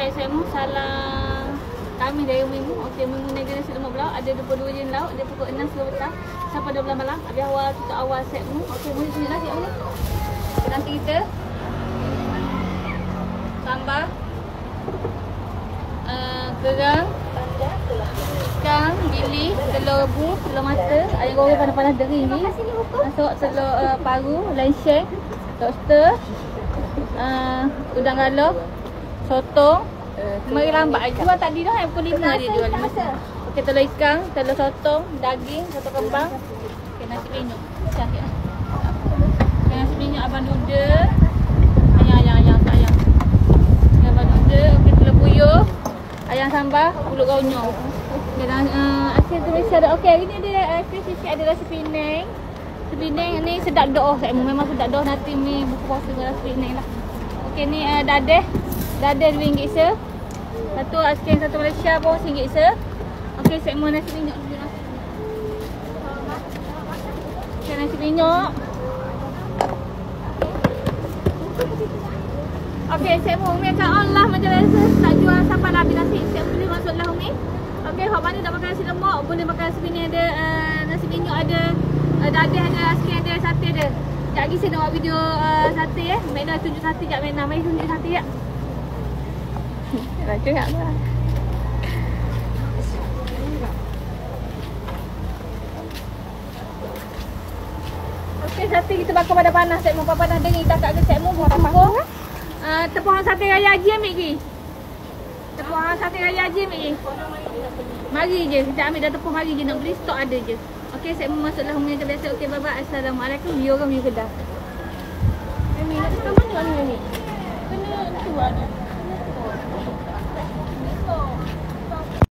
Okey, saya mau salam kami dari Mimu. Okey, Mimu Negeri Nasi Lemak Belau ada 22 jenis lauk. Dia pukul 6 sebelum petang sampai 12 malam. Habis awal kita awal set mu. Okey, boleh tunjuk nasi apa ni? Nanti kita tambah kerang, ikan, bilis, telur rebus, telur mata, ayam goreng panas-panas dering ni. Masuk telur paru, lenseng, lobster, udang galah, sotong. Mari lambat. Jual tadi dah pukul 5 dia jual. Okey, telur ikan, telur sotong, daging, sotong kembang. Okey, nasi minyak. Okey, nasi minyak abang duda. Ayam. Abang duda, okey telur puyuh. Ayam sambal, pulut gonyong. Dan asyik tu mesti ada. Okey, hari ni ada spesifik ada nasi Penang. Nasi Penang ni sedap doh. Saya memang sedap doh nanti ni buka puasa dengan nasi Penang lah. Okey, ni dadah. Dadah RM2 se. Satu asking satu Malaysia pun RM1 se. Okey, saya mau nasi minyak dulu. Okey, nasi minyak. Okey, saya mau Umi akan on lah macam biasa. Tak jual sampai dah habis nasi. Saya boleh masuk lah Umi. Okey, hok mana nak makan nasi lemak, boleh makan nasi minyak ada, nasi minyak ada, dadah ada, asking ada, sate ada. Sekejap lagi saya nak buat video sate Mena tunjuk sate sekejap Mena. Mari tunjuk sate sekejap. Nak tengok lah. Okey, sate kita bakar pada panas. Saya mau panas dengin tak kat saya mau buat apa? Tepuhan sate raya haji ambil ke? Tepuhan sate raya haji ambil ke? Mari je, kita ambil dah tepuh mari je, nak beli stok ada je. Okey, saya mau masuklah rumah macam biasa. Okey, bye-bye. Assalamualaikum. Dia orang punya kedah. Mami, nak tekan mana ni Mami? Kena tu ada.